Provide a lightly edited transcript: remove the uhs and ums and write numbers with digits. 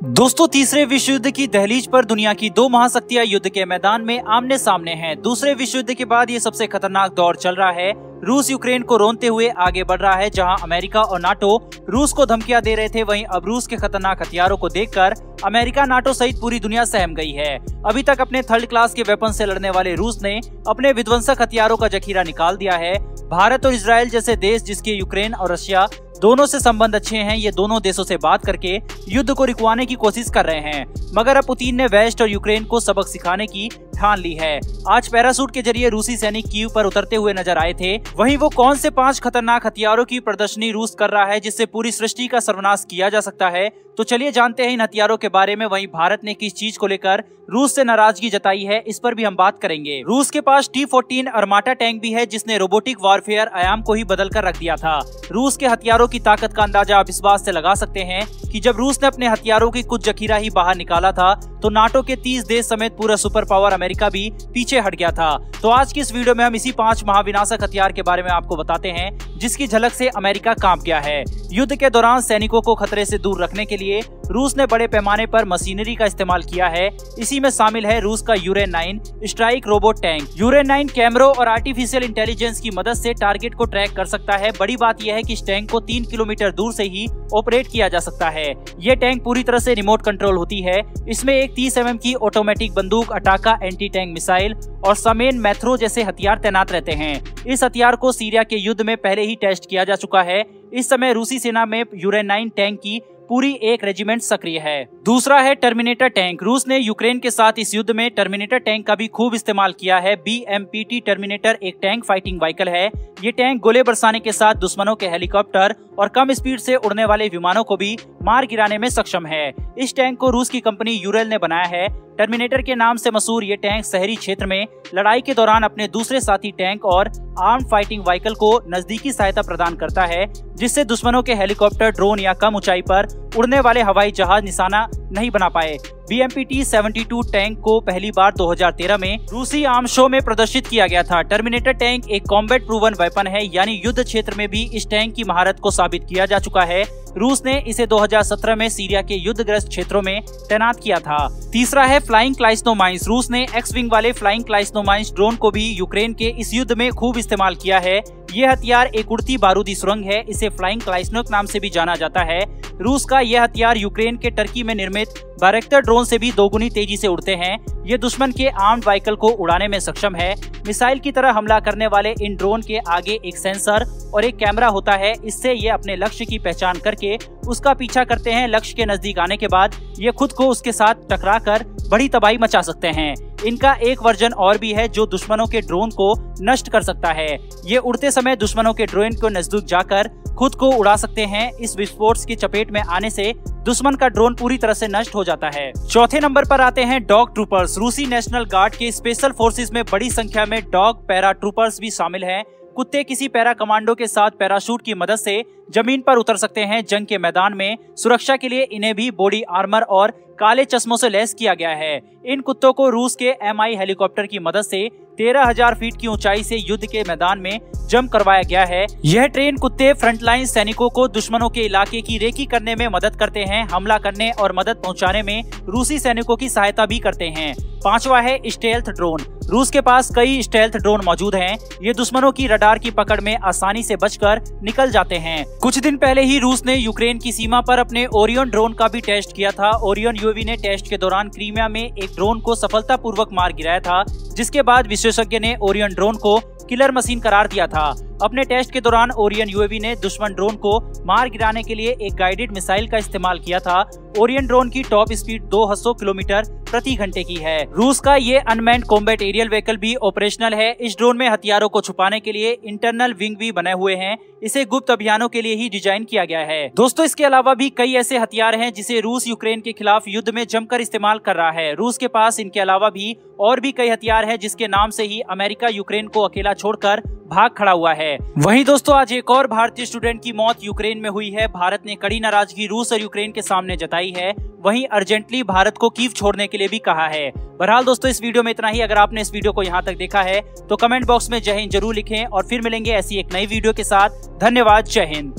दोस्तों, तीसरे विश्व युद्ध की दहलीज पर दुनिया की दो महाशक्तियां युद्ध के मैदान में आमने सामने हैं। दूसरे विश्व युद्ध के बाद ये सबसे खतरनाक दौर चल रहा है। रूस यूक्रेन को रोनते हुए आगे बढ़ रहा है। जहां अमेरिका और नाटो रूस को धमकियां दे रहे थे, वहीं अब रूस के खतरनाक हथियारों को देखकर अमेरिका, नाटो सहित पूरी दुनिया सहम गई है। अभी तक अपने थर्ड क्लास के वेपन से लड़ने वाले रूस ने अपने विध्वंसक हथियारों का जखीरा निकाल दिया है। भारत और इजराइल जैसे देश, जिसके यूक्रेन और रशिया दोनों से संबंध अच्छे हैं, ये दोनों देशों से बात करके युद्ध को रुकवाने की कोशिश कर रहे हैं। मगर अब पुतिन ने वेस्ट और यूक्रेन को सबक सिखाने की ठान ली है। आज पैराशूट के जरिए रूसी सैनिक कीव पर उतरते हुए नजर आए थे। वहीं वो कौन से 5 खतरनाक हथियारों की प्रदर्शनी रूस कर रहा है, जिससे पूरी सृष्टि का सर्वनाश किया जा सकता है, तो चलिए जानते हैं इन हथियारों के बारे में। वहीं भारत ने किस चीज को लेकर रूस से नाराजगी जताई है, इस पर भी हम बात करेंगे। रूस के पास T-14 अर्माटा टैंक भी है, जिसने रोबोटिक वॉरफेयर आयाम को ही बदल कर रख दिया था। रूस के हथियारों की ताकत का अंदाजा आप इस बात से लगा सकते हैं कि जब रूस ने अपने हथियारों की कुछ जखीरा ही बाहर निकाला था, तो नाटो के 30 देश समेत पूरा सुपर पावर अमेरिका भी पीछे हट गया था। तो आज की इस वीडियो में हम इसी 5 महाविनाशक हथियार के बारे में आपको बताते हैं, जिसकी झलक से अमेरिका कांप गया है। युद्ध के दौरान सैनिकों को खतरे से दूर रखने के लिए रूस ने बड़े पैमाने पर मशीनरी का इस्तेमाल किया है। इसी में शामिल है रूस का यूरेन 9 स्ट्राइक रोबोट टैंक। यूरेन 9 कैमरों और आर्टिफिशियल इंटेलिजेंस की मदद से टारगेट को ट्रैक कर सकता है। बड़ी बात यह है कि इस टैंक को 3 किलोमीटर दूर से ही ऑपरेट किया जा सकता है। ये टैंक पूरी तरह से रिमोट कंट्रोल होती है। इसमें एक 30 mm की ऑटोमेटिक बंदूक, अटाका एंटी टैंक मिसाइल और समेन मैथ्रो जैसे हथियार तैनात रहते हैं। इस हथियार को सीरिया के युद्ध में पहले ही टेस्ट किया जा चुका है। इस समय रूसी सेना में यूरेन 9 टैंक की पूरी एक रेजिमेंट सक्रिय है। दूसरा है टर्मिनेटर टैंक। रूस ने यूक्रेन के साथ इस युद्ध में टर्मिनेटर टैंक का भी खूब इस्तेमाल किया है। BMPT टर्मिनेटर एक टैंक फाइटिंग व्हीकल है। ये टैंक गोले बरसाने के साथ दुश्मनों के हेलीकॉप्टर और कम स्पीड से उड़ने वाले विमानों को भी मार गिराने में सक्षम है। इस टैंक को रूस की कंपनी यूरेल ने बनाया है। टर्मिनेटर के नाम से मशहूर ये टैंक शहरी क्षेत्र में लड़ाई के दौरान अपने दूसरे साथी टैंक और आर्म फाइटिंग व्हीकल को नजदीकी सहायता प्रदान करता है, जिससे दुश्मनों के हेलीकॉप्टर, ड्रोन या कम ऊंचाई पर उड़ने वाले हवाई जहाज निशाना नहीं बना पाए। BMPT 72 टैंक को पहली बार 2013 में रूसी आर्म शो में प्रदर्शित किया गया था। टर्मिनेटर टैंक एक कॉम्बैट प्रूवन वेपन है, यानी युद्ध क्षेत्र में भी इस टैंक की महारत को साबित किया जा चुका है। रूस ने इसे 2017 में सीरिया के युद्धग्रस्त क्षेत्रों में तैनात किया था। तीसरा है फ्लाइंग क्लाइस्नो माइंस। रूस ने एक्स विंग वाले फ्लाइंग क्लाइस्नो माइंस ड्रोन को भी यूक्रेन के इस युद्ध में खूब इस्तेमाल किया है। ये हथियार एक उड़ती बारूदी सुरंग है। इसे फ्लाइंग क्लाइस्नो नाम से भी जाना जाता है। रूस का यह हथियार यूक्रेन के टर्की में निर्मित बैरक्टर ड्रोन से भी दोगुनी तेजी से उड़ते हैं। ये दुश्मन के आर्म्ड व्हीकल को उड़ाने में सक्षम है। मिसाइल की तरह हमला करने वाले इन ड्रोन के आगे एक सेंसर और एक कैमरा होता है। इससे ये अपने लक्ष्य की पहचान करके उसका पीछा करते हैं। लक्ष्य के नजदीक आने के बाद ये खुद को उसके साथ टकराकर बड़ी तबाही मचा सकते हैं। इनका एक वर्जन और भी है जो दुश्मनों के ड्रोन को नष्ट कर सकता है। ये उड़ते समय दुश्मनों के ड्रोन को नजदीक जाकर खुद को उड़ा सकते हैं। इस विस्फोट की चपेट में आने से दुश्मन का ड्रोन पूरी तरह से नष्ट हो जाता है। चौथे नंबर पर आते हैं डॉग ट्रूपर्स। रूसी नेशनल गार्ड के स्पेशल फोर्सेस में बड़ी संख्या में डॉग पैरा ट्रूपर्स भी शामिल हैं। कुत्ते किसी पैरा कमांडो के साथ पैराशूट की मदद से जमीन पर उतर सकते हैं। जंग के मैदान में सुरक्षा के लिए इन्हें भी बॉडी आर्मर और काले चश्मों से लैस किया गया है। इन कुत्तों को रूस के MI हेलीकॉप्टर की मदद से 13,000 फीट की ऊंचाई से युद्ध के मैदान में जंप करवाया गया है। यह ट्रेन कुत्ते फ्रंटलाइन सैनिकों को दुश्मनों के इलाके की रेकी करने में मदद करते हैं। हमला करने और मदद पहुंचाने में रूसी सैनिकों की सहायता भी करते हैं। पांचवा है स्टेल्थ ड्रोन। रूस के पास कई स्टेल्थ ड्रोन मौजूद हैं। ये दुश्मनों की रडार की पकड़ में आसानी से बचकर निकल जाते हैं। कुछ दिन पहले ही रूस ने यूक्रेन की सीमा पर अपने ओरियन ड्रोन का भी टेस्ट किया था। ओरियन UAV ने टेस्ट के दौरान क्रीमिया में एक ड्रोन को सफलतापूर्वक मार गिराया था, जिसके बाद विशेषज्ञ ने ओरियन ड्रोन को किलर मशीन करार दिया था। अपने टेस्ट के दौरान ओरियन UAV ने दुश्मन ड्रोन को मार गिराने के लिए एक गाइडेड मिसाइल का इस्तेमाल किया था। ओरियन ड्रोन की टॉप स्पीड 200 किलोमीटर प्रति घंटे की है। रूस का ये अनमैन्ड कॉम्बैट एरियल व्हीकल भी ऑपरेशनल है। इस ड्रोन में हथियारों को छुपाने के लिए इंटरनल विंग भी बने हुए हैं। इसे गुप्त अभियानों के लिए ही डिजाइन किया गया है। दोस्तों, इसके अलावा भी कई ऐसे हथियार हैं जिसे रूस यूक्रेन के खिलाफ युद्ध में जमकर इस्तेमाल कर रहा है। रूस के पास इनके अलावा भी और भी कई हथियार हैं, जिसके नाम से ही अमेरिका यूक्रेन को अकेला छोड़कर भाग खड़ा हुआ है। वहीं दोस्तों, आज एक और भारतीय स्टूडेंट की मौत यूक्रेन में हुई है। भारत ने कड़ी नाराजगी रूस और यूक्रेन के सामने जताई है। वहीं अर्जेंटली भारत को कीव छोड़ने के लिए भी कहा है। बहरहाल दोस्तों, इस वीडियो में इतना ही। अगर आपने इस वीडियो को यहाँ तक देखा है तो कमेंट बॉक्स में जय हिंद जरूर लिखें और फिर मिलेंगे ऐसी एक नई वीडियो के साथ। धन्यवाद। जय हिंद।